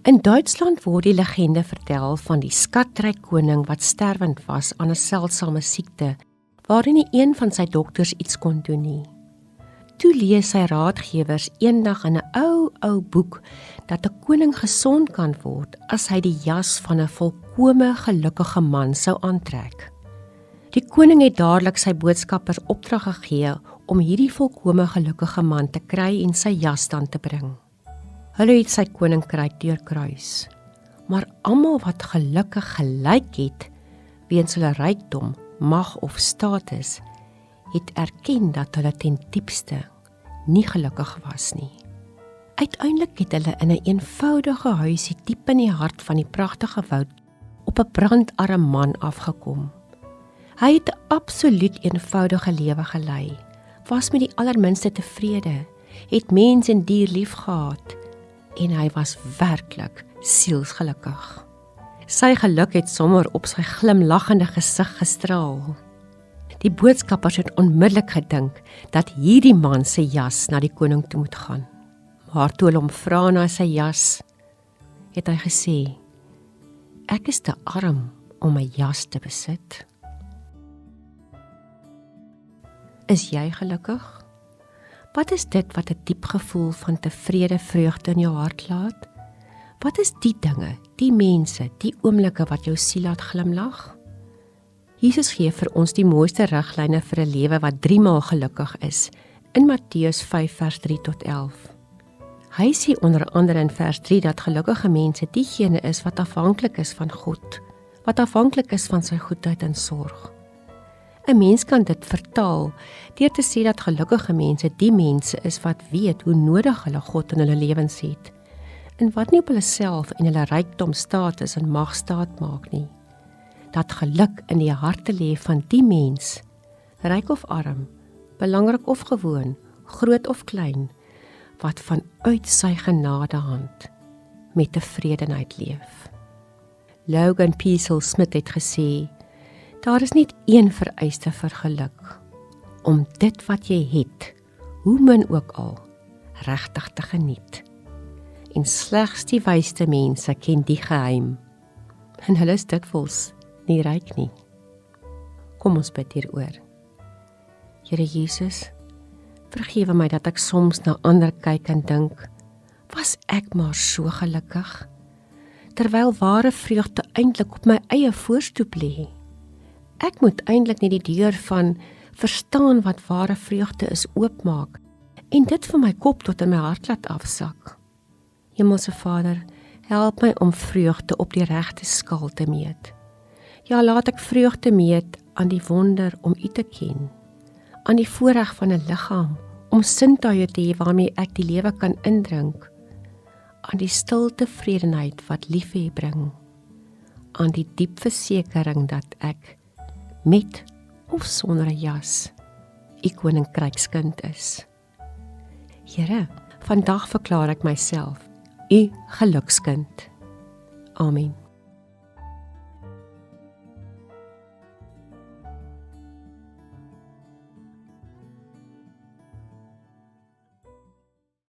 In Duitsland word die legende vertel van die skatryk koning wat sterwend was aan 'n seldsame siekte, waarin nie een van sy dokters iets kon doen nie. Toe lees sy raadgewers eendag in 'n ou boek dat 'n koning gesond kan word as hy die jas van 'n volkome gelukkige man sou aantrek. Die koning het dadelik sy boodskappers opdrag gegee om hierdie volkome gelukkige man te kry en sy jas dan te bring. Hulle het sy koninkryk deurkruis, maar almal wat gelukkig gelyk het, weens hulle rykdom, mag of status, het erken dat hulle ten diepste nie gelukkig was nie. Uiteindelik het hulle in 'n eenvoudige huisie diep in die hart van die pragtige woud op 'n brandarme man afgekom. Hy het 'n absoluut eenvoudige lewe gelei, was met die allerminste tevrede, het mens en dier lief gehad, en hy was werklik sielsgelukkig. Sy geluk het sommer op sy glimlaggende gesig gestraal. Die boodskappers het onmiddellik gedink dat hierdie man se jas na die koning toe moet gaan. Maar toe hulle hom vra na sy jas, het hy gesê, ek is te arm om 'n jas te besit. Is jy gelukkig? Wat is dit wat 'n diep gevoel van tevrede vreugde in jou hart laat? Wat is die dinge, die mense, die oomblikke wat jou siel laat glimlag? Jesus gee vir ons die mooiste riglyne vir 'n lewe wat 3 maal gelukkig is, in Matteus 5 vers 3 tot 11. Hy sê onder andere in vers 3 dat gelukkige mense diegene is wat afhanklik is van God, wat afhanklik is van sy goedheid en sorg. 'n Mens kan dit vertaal deur te sê dat gelukkige mense die mense is wat weet hoe nodig hulle God in hulle lewens het, en wat nie op hulle self en hulle rykdom, status en mag staat maak nie. Dat geluk in die harte lê van die mens, ryk of arm, belangrik of gewoon, groot of klein, wat vanuit sy genadehand met tevredenheid leef. Logan Peasel Smith het gesê, daar is net een vereiste vir geluk, om dit wat jy het, hoe min ook al, regtig te geniet. En slegs die wysste mense ken die geheim, en hulle is dikwels nie ryk nie. Kom ons bid hieroor. Here Jesus, vergewe my dat ek soms na ander kyk en dink, was ek maar so gelukkig, terwyl ware vreugde eintlik op my eie voorstoep lê. Ek moet eintlik net die deur van verstaan wat ware vreugde is oopmaak, en dit vir my kop tot in my hart laat afsak. Hemelse Vader, help my om vreugde op die regte skaal te meet. Ja, laat ek vreugde meet aan die wonder om U te ken, aan die voorreg van 'n liggaam, om sintuie te hê waarmee ek die lewe kan indrink, aan die stil tevredenheid wat liefhê bring, aan die diep versekering dat ek, met of sonder 'n jas, U koninkrykskind is. Here, vandag verklaar ek myself U gelukskind. Amen.